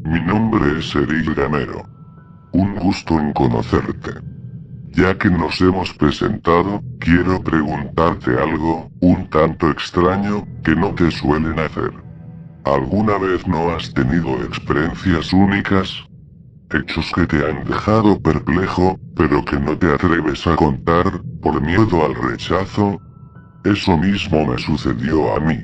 Mi nombre es Eric Gamero. Un gusto en conocerte. Ya que nos hemos presentado, quiero preguntarte algo, un tanto extraño, que no te suelen hacer. ¿Alguna vez no has tenido experiencias únicas? Hechos que te han dejado perplejo, pero que no te atreves a contar, por miedo al rechazo. Eso mismo me sucedió a mí.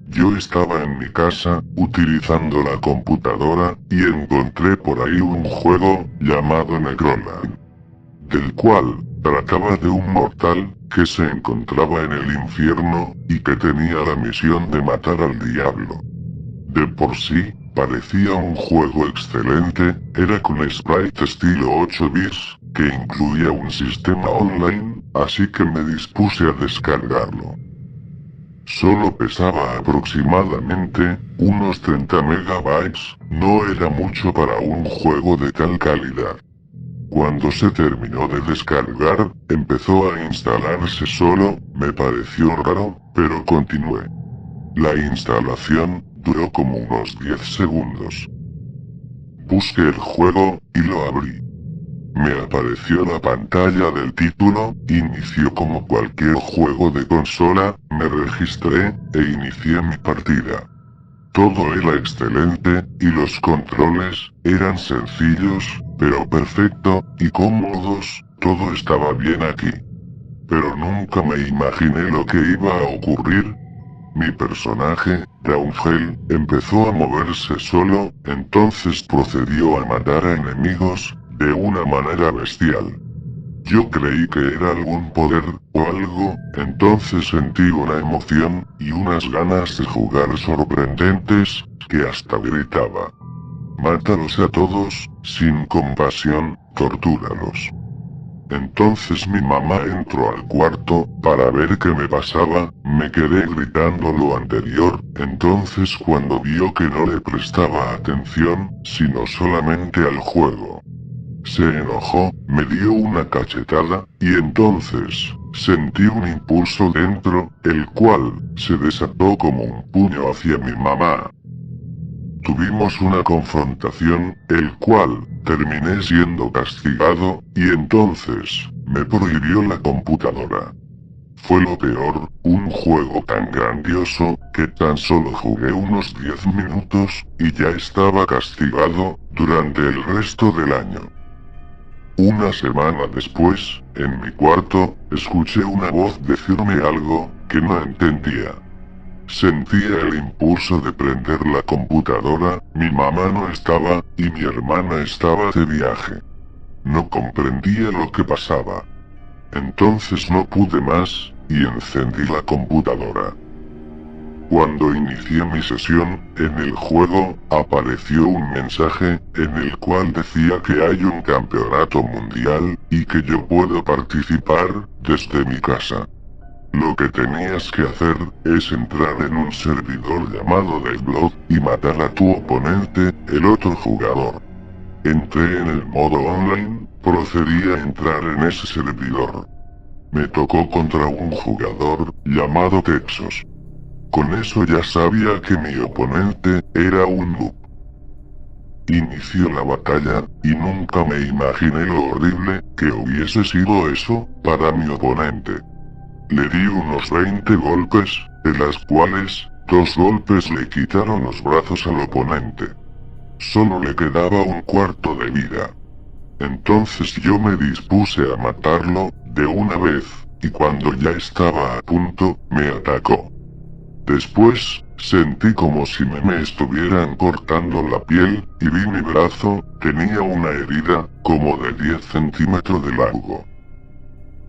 Yo estaba en mi casa, utilizando la computadora, y encontré por ahí un juego, llamado Necroland, del cual trataba de un mortal, que se encontraba en el infierno, y que tenía la misión de matar al diablo. De por sí, parecía un juego excelente, era con sprite estilo 8 bits, que incluía un sistema online, así que me dispuse a descargarlo. Solo pesaba aproximadamente unos 30 megabytes, no era mucho para un juego de tal calidad. Cuando se terminó de descargar, empezó a instalarse solo, me pareció raro, pero continué. La instalación duró como unos 10 segundos. Busqué el juego, y lo abrí. Me apareció la pantalla del título, inició como cualquier juego de consola, me registré, e inicié mi partida. Todo era excelente, y los controles eran sencillos, pero perfecto, y cómodos, todo estaba bien aquí. Pero nunca me imaginé lo que iba a ocurrir. Mi personaje, Downhill, empezó a moverse solo, entonces procedió a matar a enemigos, de una manera bestial. Yo creí que era algún poder, o algo, entonces sentí una emoción, y unas ganas de jugar sorprendentes, que hasta gritaba. Mátalos a todos, sin compasión, tortúralos. Entonces mi mamá entró al cuarto, para ver qué me pasaba, me quedé gritando lo anterior, entonces cuando vio que no le prestaba atención, sino solamente al juego, se enojó, me dio una cachetada, y entonces, sentí un impulso dentro, el cual, se desató como un puño hacia mi mamá. Tuvimos una confrontación, el cual, terminé siendo castigado, y entonces, me prohibió la computadora. Fue lo peor, un juego tan grandioso, que tan solo jugué unos 10 minutos, y ya estaba castigado, durante el resto del año. Una semana después, en mi cuarto, escuché una voz decirme algo, que no entendía. Sentía el impulso de prender la computadora, mi mamá no estaba, y mi hermana estaba de viaje. No comprendía lo que pasaba. Entonces no pude más, y encendí la computadora. Cuando inicié mi sesión, en el juego, apareció un mensaje, en el cual decía que hay un campeonato mundial, y que yo puedo participar, desde mi casa. Lo que tenías que hacer, es entrar en un servidor llamado Deathblood, y matar a tu oponente, el otro jugador. Entré en el modo online, procedí a entrar en ese servidor. Me tocó contra un jugador, llamado Texas. Con eso ya sabía que mi oponente, era un noob. Inició la batalla, y nunca me imaginé lo horrible, que hubiese sido eso, para mi oponente. Le di unos 20 golpes, de las cuales, 2 golpes le quitaron los brazos al oponente. Solo le quedaba un cuarto de vida. Entonces yo me dispuse a matarlo, de una vez, y cuando ya estaba a punto, me atacó. Después, sentí como si me estuvieran cortando la piel, y vi mi brazo, tenía una herida, como de 10 centímetros de largo.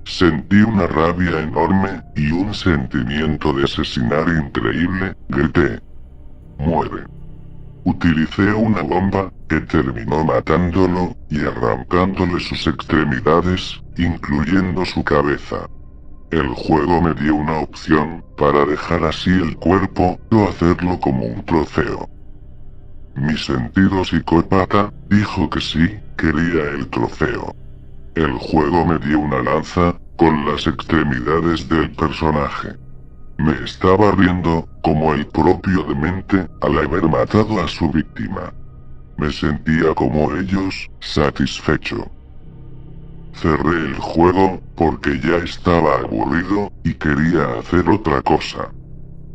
Sentí una rabia enorme, y un sentimiento de asesinar increíble, grité. Muere. Utilicé una bomba, que terminó matándolo, y arrancándole sus extremidades, incluyendo su cabeza. El juego me dio una opción, para dejar así el cuerpo, o hacerlo como un trofeo. Mi sentido psicópata, dijo que sí, quería el trofeo. El juego me dio una lanza, con las extremidades del personaje. Me estaba riendo, como el propio demente, al haber matado a su víctima. Me sentía como ellos, satisfecho. Cerré el juego, porque ya estaba aburrido, y quería hacer otra cosa.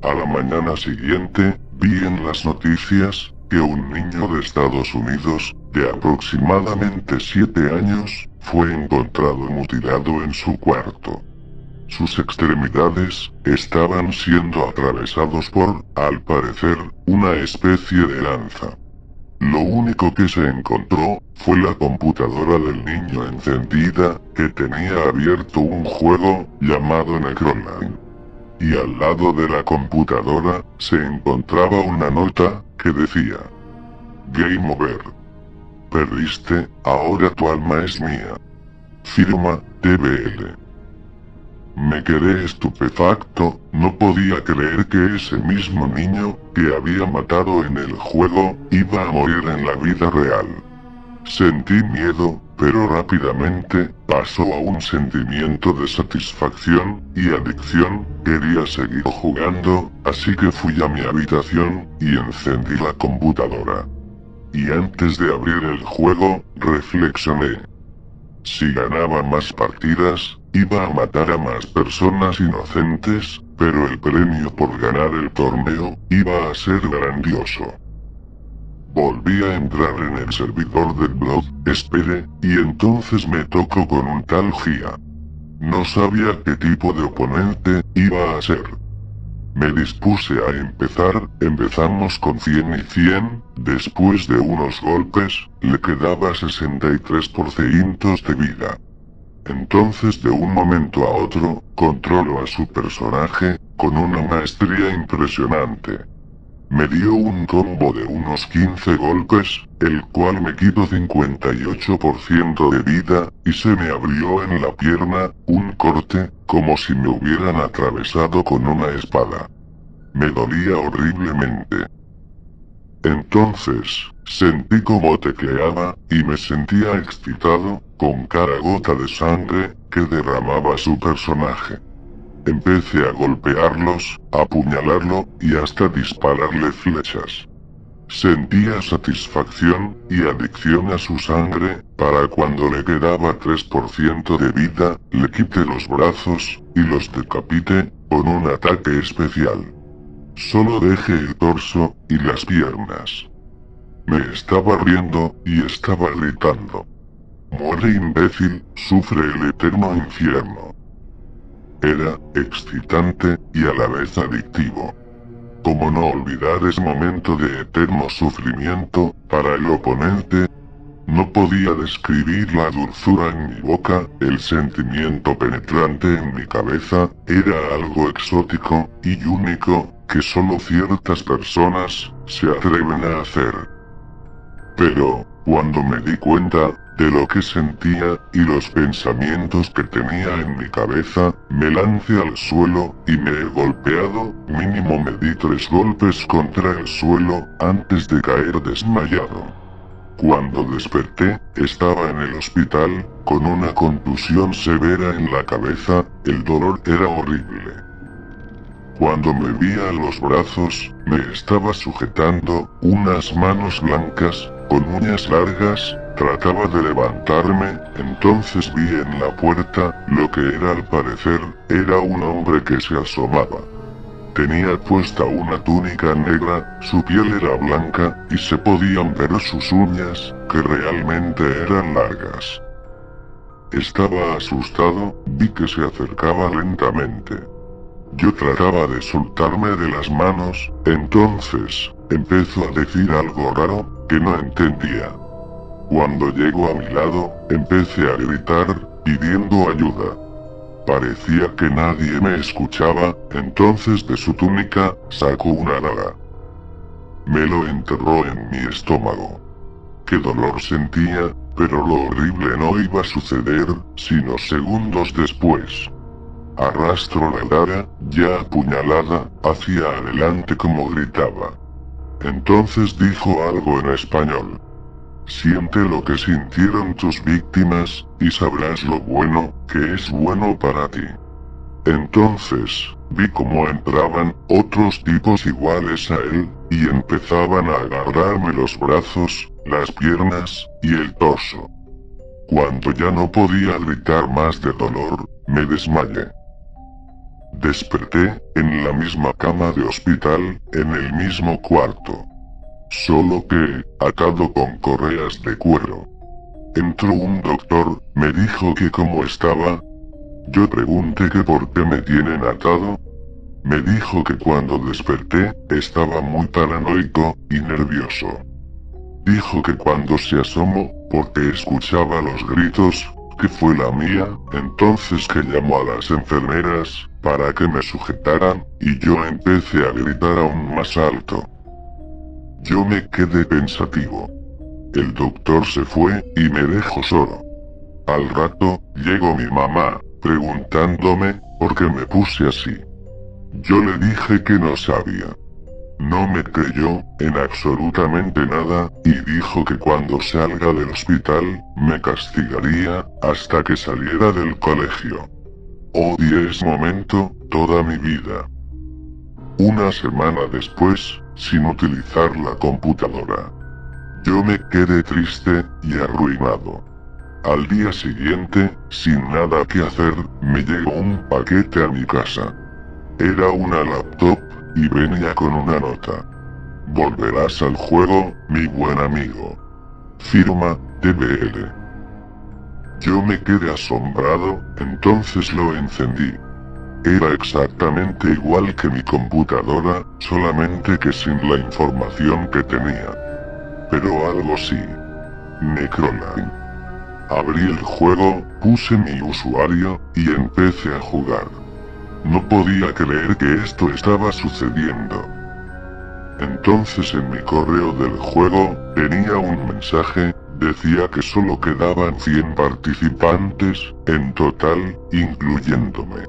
A la mañana siguiente, vi en las noticias, que un niño de Estados Unidos, de aproximadamente 7 años, fue encontrado mutilado en su cuarto. Sus extremidades estaban siendo atravesados por, al parecer, una especie de lanza. Lo único que se encontró fue la computadora del niño encendida, que tenía abierto un juego llamado Necroline. Y al lado de la computadora se encontraba una nota que decía: Game over. Perdiste, ahora tu alma es mía. Firma, TBL. Me quedé estupefacto, no podía creer que ese mismo niño, que había matado en el juego, iba a morir en la vida real. Sentí miedo, pero rápidamente pasó a un sentimiento de satisfacción y adicción. Quería seguir jugando, así que fui a mi habitación y encendí la computadora. Y antes de abrir el juego, reflexioné. Si ganaba más partidas, iba a matar a más personas inocentes, pero el premio por ganar el torneo iba a ser grandioso. Volví a entrar en el servidor del blog, esperé, y entonces me tocó con un tal Gia. No sabía qué tipo de oponente iba a ser. Me dispuse a empezar, empezamos con 100 y 100, después de unos golpes, le quedaba 63% de vida. Entonces de un momento a otro, controlo a su personaje, con una maestría impresionante. Me dio un combo de unos 15 golpes, el cual me quitó 58% de vida, y se me abrió en la pierna, un corte, como si me hubieran atravesado con una espada. Me dolía horriblemente. Entonces, sentí como tecleaba, y me sentía excitado, con cada gota de sangre, que derramaba su personaje. Empecé a golpearlos, a apuñalarlo, y hasta dispararle flechas. Sentía satisfacción y adicción a su sangre, para cuando le quedaba 3% de vida, le quité los brazos, y los decapité, con un ataque especial. Solo dejé el torso, y las piernas. Me estaba riendo, y estaba gritando. Muere imbécil, sufre el eterno infierno. Era excitante, y a la vez adictivo. ¿Cómo no olvidar ese momento de eterno sufrimiento, para el oponente? No podía describir la dulzura en mi boca, el sentimiento penetrante en mi cabeza, era algo exótico, y único, que solo ciertas personas se atreven a hacer. Pero, cuando me di cuenta de lo que sentía y los pensamientos que tenía en mi cabeza, me lancé al suelo y me he golpeado, mínimo me di 3 golpes contra el suelo antes de caer desmayado. Cuando desperté, estaba en el hospital, con una contusión severa en la cabeza, el dolor era horrible. Cuando me vi a los brazos, me estaba sujetando unas manos blancas, con uñas largas, trataba de levantarme, entonces vi en la puerta, lo que era al parecer, era un hombre que se asomaba. Tenía puesta una túnica negra, su piel era blanca, y se podían ver sus uñas, que realmente eran largas. Estaba asustado, vi que se acercaba lentamente. Yo trataba de soltarme de las manos, entonces, empezó a decir algo raro, que no entendía. Cuando llegó a mi lado, empecé a gritar, pidiendo ayuda. Parecía que nadie me escuchaba, entonces de su túnica, sacó una daga. Me lo enterró en mi estómago. Qué dolor sentía, pero lo horrible no iba a suceder, sino segundos después. Arrastró la daga, ya apuñalada, hacia adelante como gritaba. Entonces dijo algo en español. Siente lo que sintieron tus víctimas, y sabrás lo bueno que es bueno para ti. Entonces, vi cómo entraban otros tipos iguales a él, y empezaban a agarrarme los brazos, las piernas, y el torso. Cuando ya no podía gritar más de dolor, me desmayé. Desperté, en la misma cama de hospital, en el mismo cuarto. Solo que, atado con correas de cuero. Entró un doctor, me dijo que cómo estaba. Yo pregunté que por qué me tienen atado. Me dijo que cuando desperté, estaba muy paranoico y nervioso. Dijo que cuando se asomó, porque escuchaba los gritos, que fue la mía, entonces que llamó a las enfermeras, para que me sujetaran, y yo empecé a gritar aún más alto. Yo me quedé pensativo. El doctor se fue, y me dejó solo. Al rato, llegó mi mamá, preguntándome, por qué me puse así. Yo le dije que no sabía. No me creyó, en absolutamente nada, y dijo que cuando salga del hospital, me castigaría, hasta que saliera del colegio. Odié ese momento, toda mi vida. Una semana después, sin utilizar la computadora. Yo me quedé triste, y arruinado. Al día siguiente, sin nada que hacer, me llegó un paquete a mi casa. Era una laptop, y venía con una nota. Volverás al juego, mi buen amigo. Firma, DBL. Yo me quedé asombrado, entonces lo encendí. Era exactamente igual que mi computadora, solamente que sin la información que tenía. Pero algo sí. Necroline. Abrí el juego, puse mi usuario, y empecé a jugar. No podía creer que esto estaba sucediendo. Entonces en mi correo del juego, tenía un mensaje, decía que solo quedaban 100 participantes, en total, incluyéndome.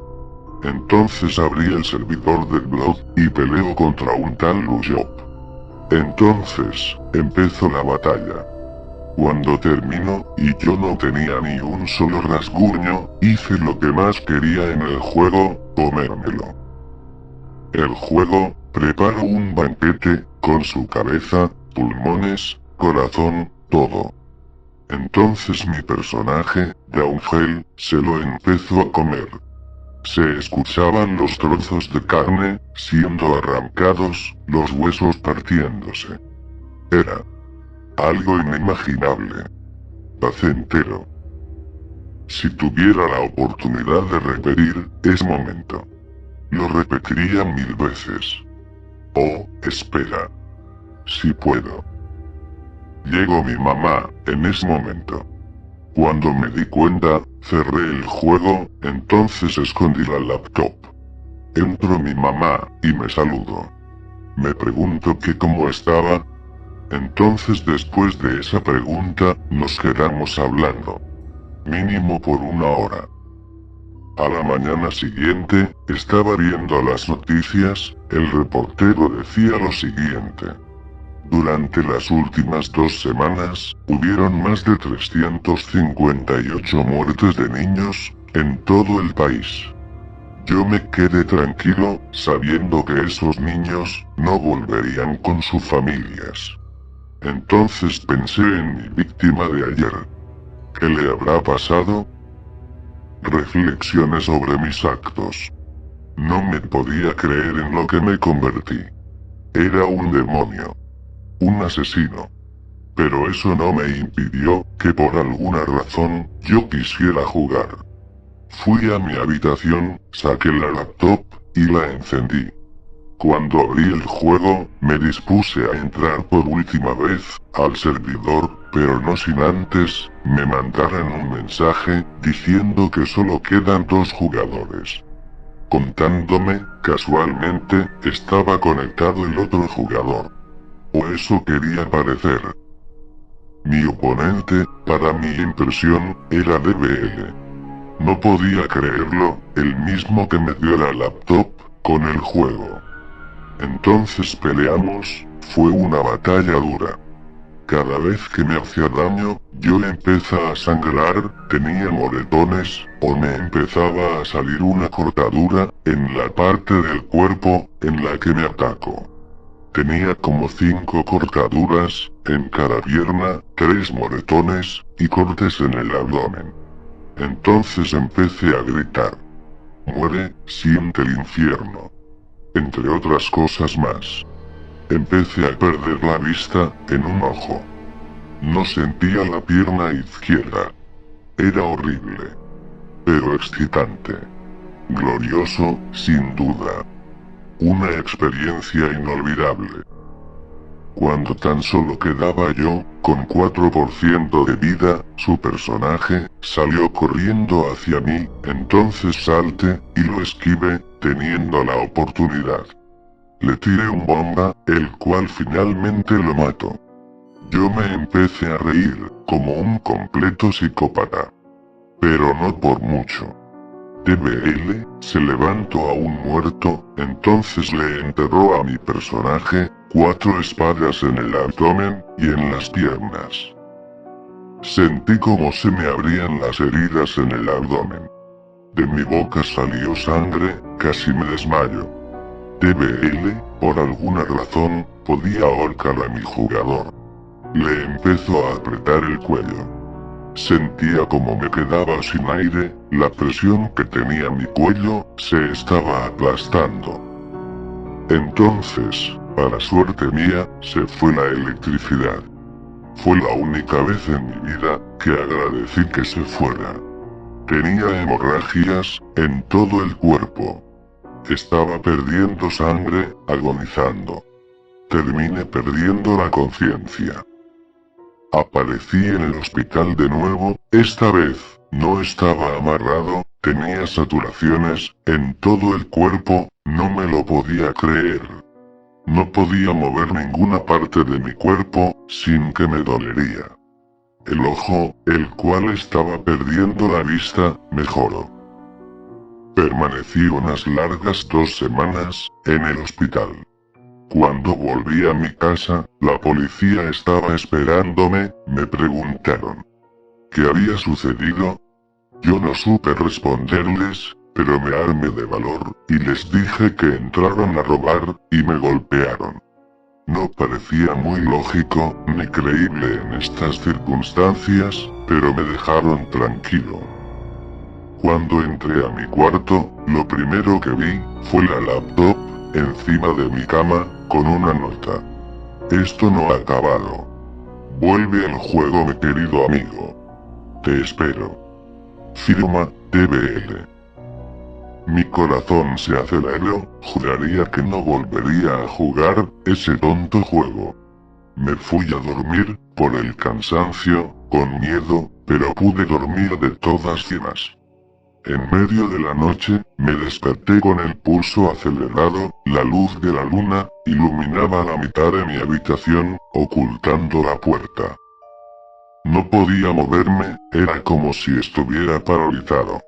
Entonces abrí el servidor del blog, y peleo contra un tal Lujop. Entonces, empezó la batalla. Cuando terminó, y yo no tenía ni un solo rasguño, hice lo que más quería en el juego, comérmelo. El juego, preparó un banquete, con su cabeza, pulmones, corazón, todo. Entonces mi personaje, Downhill, se lo empezó a comer. Se escuchaban los trozos de carne, siendo arrancados, los huesos partiéndose. Era algo inimaginable. Placentero. Si tuviera la oportunidad de repetir ese momento, lo repetiría 1000 veces. Oh, espera. Si puedo. Llegó mi mamá, en ese momento. Cuando me di cuenta, cerré el juego, entonces escondí la laptop. Entró mi mamá, y me saludó. Me preguntó que cómo estaba. Entonces después de esa pregunta, nos quedamos hablando. Mínimo por 1 hora. A la mañana siguiente, estaba viendo las noticias, el reportero decía lo siguiente. Durante las últimas 2 semanas, hubieron más de 358 muertes de niños, en todo el país. Yo me quedé tranquilo, sabiendo que esos niños, no volverían con sus familias. Entonces pensé en mi víctima de ayer. ¿Qué le habrá pasado? Reflexiones sobre mis actos. No me podía creer en lo que me convertí. Era un demonio. Un asesino. Pero eso no me impidió que por alguna razón yo quisiera jugar. Fui a mi habitación, saqué la laptop y la encendí. Cuando abrí el juego, me dispuse a entrar por última vez al servidor, pero no sin antes me mandaran un mensaje diciendo que solo quedan 2 jugadores. Contándome, casualmente, estaba conectado el otro jugador. O eso quería parecer. Mi oponente, para mi impresión, era DBL. No podía creerlo, el mismo que me dio la laptop, con el juego. Entonces peleamos, fue una batalla dura. Cada vez que me hacía daño, yo empezaba a sangrar, tenía moretones, o me empezaba a salir una cortadura en la parte del cuerpo en la que me atacó. Tenía como 5 cortaduras en cada pierna, 3 moretones y cortes en el abdomen. Entonces empecé a gritar: muere, siente el infierno. Entre otras cosas más. Empecé a perder la vista en un ojo. No sentía la pierna izquierda. Era horrible. Pero excitante. Glorioso, sin duda. Una experiencia inolvidable. Cuando tan solo quedaba yo, con 4% de vida, su personaje salió corriendo hacia mí, entonces salté y lo esquivé, teniendo la oportunidad. Le tiré un bomba, el cual finalmente lo mató. Yo me empecé a reír, como un completo psicópata. Pero no por mucho. TBL se levantó a un muerto, entonces le enterró a mi personaje 4 espadas en el abdomen y en las piernas. Sentí como se me abrían las heridas en el abdomen. De mi boca salió sangre, casi me desmayo. TBL, por alguna razón, podía ahorcar a mi jugador. Le empezó a apretar el cuello. Sentía como me quedaba sin aire, la presión que tenía mi cuello se estaba aplastando. Entonces, para suerte mía, se fue la electricidad. Fue la única vez en mi vida que agradecí que se fuera. Tenía hemorragias en todo el cuerpo. Estaba perdiendo sangre, agonizando. Terminé perdiendo la conciencia. Aparecí en el hospital de nuevo, esta vez, no estaba amarrado, tenía saturaciones en todo el cuerpo, no me lo podía creer. No podía mover ninguna parte de mi cuerpo, sin que me dolería. El ojo, el cual estaba perdiendo la vista, mejoró. Permanecí unas largas 2 semanas, en el hospital. Cuando volví a mi casa, la policía estaba esperándome, me preguntaron ¿qué había sucedido? Yo no supe responderles, pero me armé de valor, y les dije que entraron a robar, y me golpearon. No parecía muy lógico, ni creíble en estas circunstancias, pero me dejaron tranquilo. Cuando entré a mi cuarto, lo primero que vi fue la laptop encima de mi cama, con una nota. Esto no ha acabado. Vuelve al juego, mi querido amigo. Te espero. Firma, TBL. Mi corazón se aceleró, juraría que no volvería a jugar ese tonto juego. Me fui a dormir, por el cansancio, con miedo, pero pude dormir de todas formas. En medio de la noche, me desperté con el pulso acelerado, la luz de la luna iluminaba la mitad de mi habitación, ocultando la puerta. No podía moverme, era como si estuviera paralizado.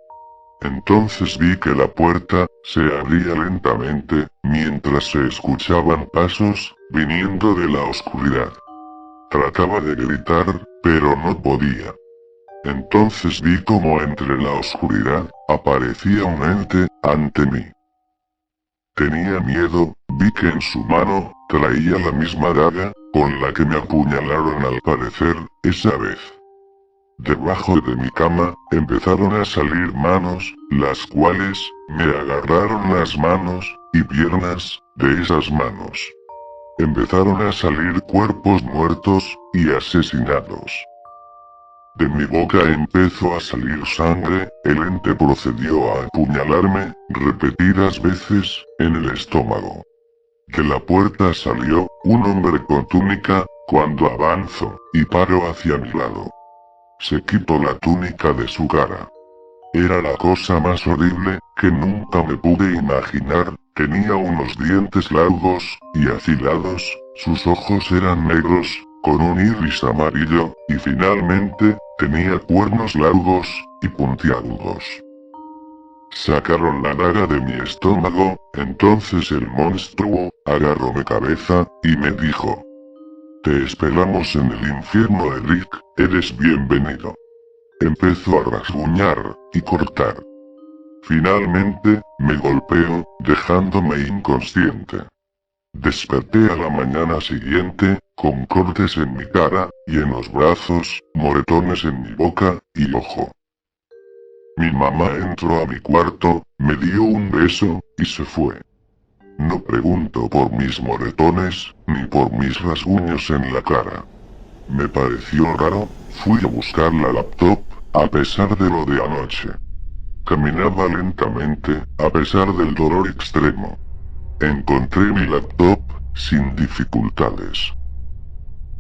Entonces vi que la puerta se abría lentamente, mientras se escuchaban pasos, viniendo de la oscuridad. Trataba de gritar, pero no podía. Entonces vi como entre la oscuridad, aparecía un ente, ante mí. Tenía miedo, vi que en su mano, traía la misma daga, con la que me apuñalaron al parecer, esa vez. Debajo de mi cama, empezaron a salir manos, las cuales, me agarraron las manos, y piernas, de esas manos. Empezaron a salir cuerpos muertos, y asesinados. De mi boca empezó a salir sangre, el ente procedió a apuñalarme, repetidas veces, en el estómago. De la puerta salió, un hombre con túnica, cuando avanzo, y paro hacia mi lado. Se quitó la túnica de su cara. Era la cosa más horrible, que nunca me pude imaginar, tenía unos dientes largos, y afilados, sus ojos eran negros, con un iris amarillo, y finalmente, tenía cuernos largos, y puntiagudos. Sacaron la daga de mi estómago, entonces el monstruo, agarró mi cabeza, y me dijo: Te esperamos en el infierno, Eric, eres bienvenido. Empezó a rasguñar y cortar. Finalmente, me golpeó, dejándome inconsciente. Desperté a la mañana siguiente, con cortes en mi cara, y en los brazos, moretones en mi boca y ojo. Mi mamá entró a mi cuarto, me dio un beso, y se fue. No pregunto por mis moretones, ni por mis rasguños en la cara. Me pareció raro, fui a buscar la laptop, a pesar de lo de anoche. Caminaba lentamente, a pesar del dolor extremo. Encontré mi laptop, sin dificultades.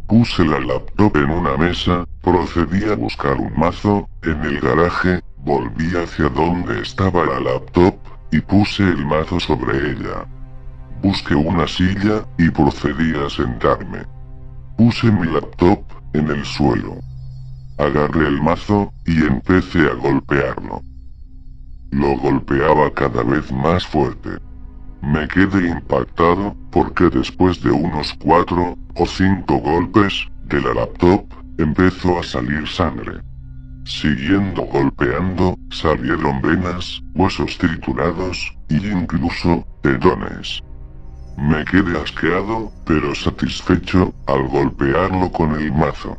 Puse la laptop en una mesa, procedí a buscar un mazo, en el garaje, volví hacia donde estaba la laptop, y puse el mazo sobre ella. Busqué una silla, y procedí a sentarme. Puse mi laptop, en el suelo. Agarré el mazo, y empecé a golpearlo. Lo golpeaba cada vez más fuerte. Me quedé impactado, porque después de unos 4 o 5 golpes, de la laptop, empezó a salir sangre. Siguiendo golpeando, salieron venas, huesos triturados, y incluso, tendones. Me quedé asqueado, pero satisfecho, al golpearlo con el mazo.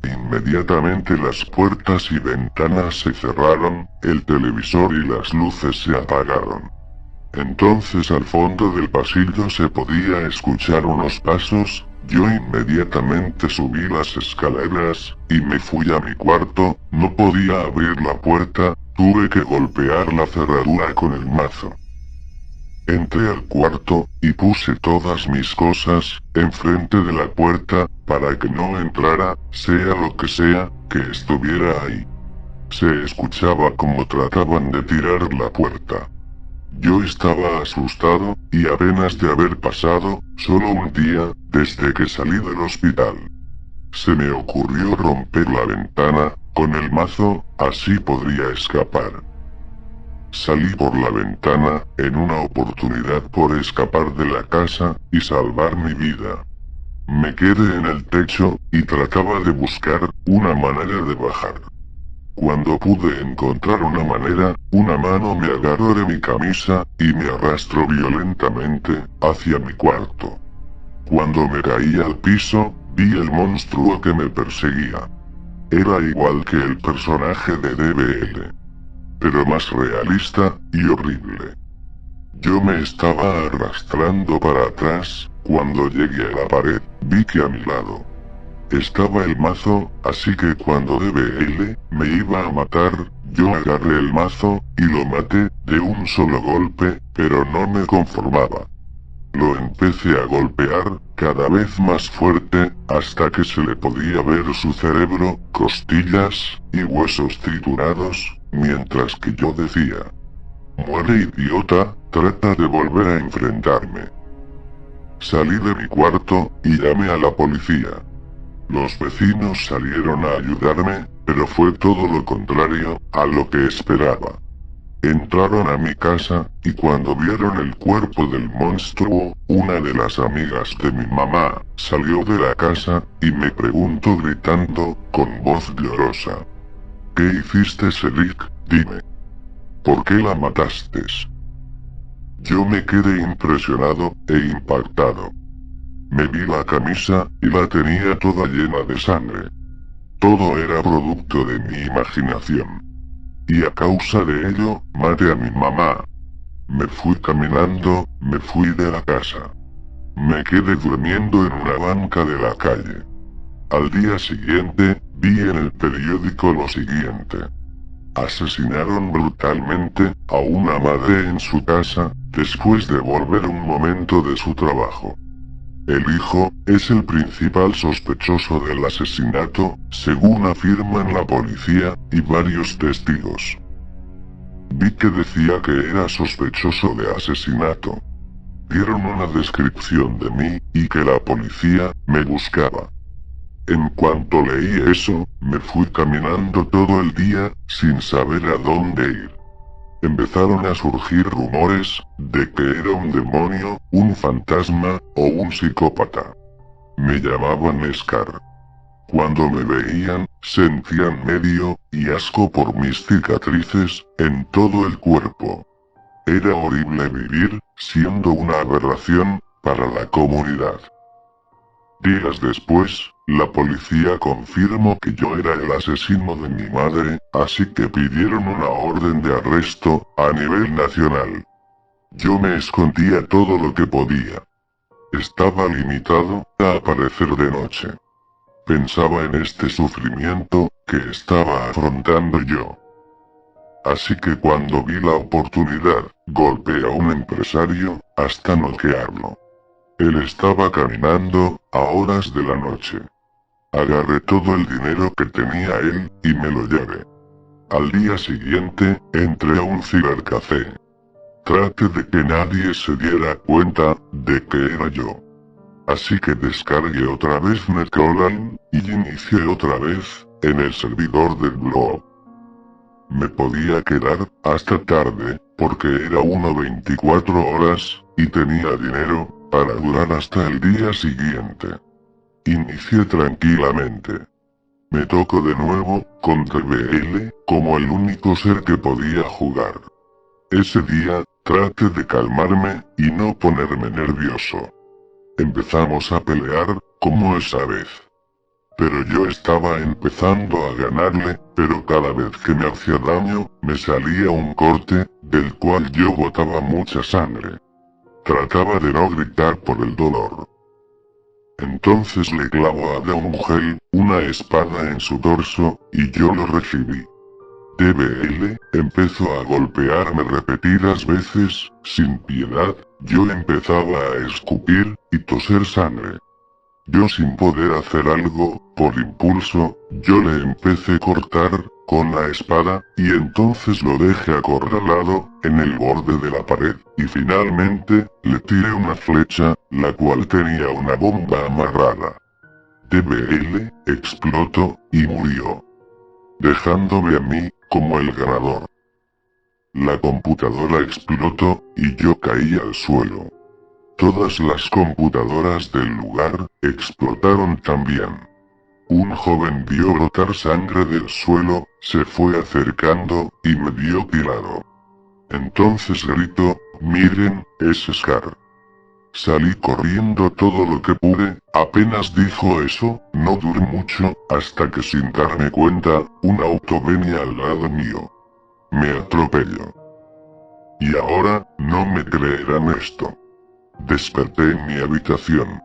Inmediatamente las puertas y ventanas se cerraron, el televisor y las luces se apagaron. Entonces al fondo del pasillo se podía escuchar unos pasos, yo inmediatamente subí las escaleras, y me fui a mi cuarto, no podía abrir la puerta, tuve que golpear la cerradura con el mazo. Entré al cuarto, y puse todas mis cosas, enfrente de la puerta, para que no entrara, sea lo que sea, que estuviera ahí. Se escuchaba como trataban de tirar la puerta. Yo estaba asustado, y apenas de haber pasado, solo un día, desde que salí del hospital. Se me ocurrió romper la ventana, con el mazo, así podría escapar. Salí por la ventana, en una oportunidad por escapar de la casa, y salvar mi vida. Me quedé en el techo, y trataba de buscar, una manera de bajar. Cuando pude encontrar una manera, una mano me agarró de mi camisa, y me arrastró violentamente, hacia mi cuarto. Cuando me caí al piso, vi el monstruo que me perseguía. Era igual que el personaje de DBL, pero más realista, y horrible. Yo me estaba arrastrando para atrás, cuando llegué a la pared, vi que a mi lado estaba el mazo, así que cuando DBL me iba a matar, yo agarré el mazo, y lo maté, de un solo golpe, pero no me conformaba. Lo empecé a golpear, cada vez más fuerte, hasta que se le podía ver su cerebro, costillas, y huesos triturados, mientras que yo decía: «Muere, idiota, trata de volver a enfrentarme». Salí de mi cuarto, y llamé a la policía. Los vecinos salieron a ayudarme, pero fue todo lo contrario a lo que esperaba. Entraron a mi casa, y cuando vieron el cuerpo del monstruo, una de las amigas de mi mamá salió de la casa, y me preguntó gritando, con voz llorosa: «¿Qué hiciste, Eric? Dime. ¿Por qué la mataste?». Yo me quedé impresionado e impactado. Me vi la camisa, y la tenía toda llena de sangre. Todo era producto de mi imaginación. Y a causa de ello, maté a mi mamá. Me fui caminando, me fui de la casa. Me quedé durmiendo en una banca de la calle. Al día siguiente, vi en el periódico lo siguiente: asesinaron brutalmente a una madre en su casa, después de volver un momento de su trabajo. El hijo es el principal sospechoso del asesinato, según afirman la policía y varios testigos. Vi que decía que era sospechoso de asesinato. Dieron una descripción de mí, y que la policía me buscaba. En cuanto leí eso, me fui caminando todo el día, sin saber a dónde ir. Empezaron a surgir rumores de que era un demonio, un fantasma o un psicópata. me llamaban Scar. Cuando me veían, sentían medio y asco por mis cicatrices en todo el cuerpo. Era horrible vivir siendo una aberración para la comunidad. Días después, la policía confirmó que yo era el asesino de mi madre, así que pidieron una orden de arresto a nivel nacional. Yo me escondía todo lo que podía. Estaba limitado a aparecer de noche. Pensaba en este sufrimiento que estaba afrontando yo. Así que cuando vi la oportunidad, golpeé a un empresario hasta noquearlo. Él estaba caminando a horas de la noche. Agarré todo el dinero que tenía él y me lo llevé. Al día siguiente, entré a un cibercafé. Traté de que nadie se diera cuenta de que era yo. Así que descargué otra vez NetCrawler y inicié otra vez en el servidor del blog. Me podía quedar hasta tarde, porque era 24 horas, y tenía dinero para durar hasta el día siguiente. Inicié tranquilamente. Me tocó de nuevo con TBL como el único ser que podía jugar. Ese día, traté de calmarme y no ponerme nervioso. Empezamos a pelear, como esa vez. Pero yo estaba empezando a ganarle, pero cada vez que me hacía daño, me salía un corte, del cual yo botaba mucha sangre. Trataba de no gritar por el dolor. Entonces le clavo a Deungel una espada en su torso, y yo lo recibí. TBL empezó a golpearme repetidas veces, sin piedad, yo empezaba a escupir y toser sangre. Yo sin poder hacer algo, por impulso, yo le empecé a cortar con la espada, y entonces lo dejé acorralado en el borde de la pared, y finalmente, le tiré una flecha, la cual tenía una bomba amarrada. TBL explotó y murió, dejándome a mí como el ganador. La computadora explotó y yo caí al suelo. Todas las computadoras del lugar explotaron también. Un joven vio brotar sangre del suelo, se fue acercando y me vio tirado. Entonces gritó, miren, es Scar. Salí corriendo todo lo que pude, apenas dijo eso, no duré mucho, hasta que sin darme cuenta, un auto venía al lado mío. Me atropelló. Y ahora, no me creerán esto. Desperté en mi habitación.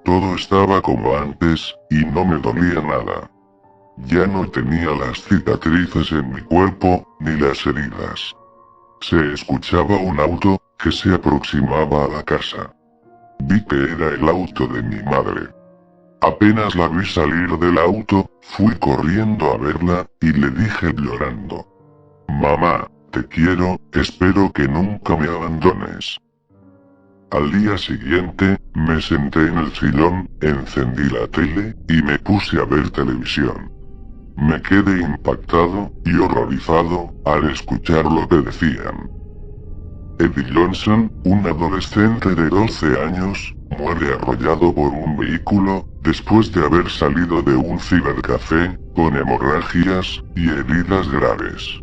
Todo estaba como antes, y no me dolía nada. Ya no tenía las cicatrices en mi cuerpo, ni las heridas. Se escuchaba un auto, que se aproximaba a la casa. Vi que era el auto de mi madre. Apenas la vi salir del auto, fui corriendo a verla, y le dije llorando: «Mamá, te quiero, espero que nunca me abandones». Al día siguiente, me senté en el sillón, encendí la tele, y me puse a ver televisión. Me quedé impactado y horrorizado al escuchar lo que decían. Eddie Johnson, un adolescente de 12 años, muere arrollado por un vehículo, después de haber salido de un cibercafé, con hemorragias y heridas graves.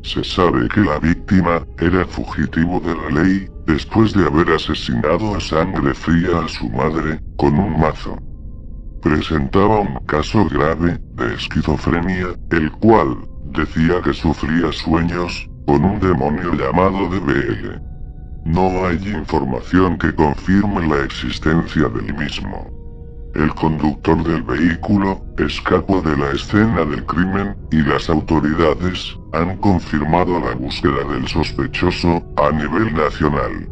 Se sabe que la víctima era fugitivo de la ley, después de haber asesinado a sangre fría a su madre, con un mazo. Presentaba un caso grave de esquizofrenia, el cual decía que sufría sueños con un demonio llamado DBL. No hay información que confirme la existencia del mismo. El conductor del vehículo escapó de la escena del crimen, y las autoridades han confirmado la búsqueda del sospechoso a nivel nacional.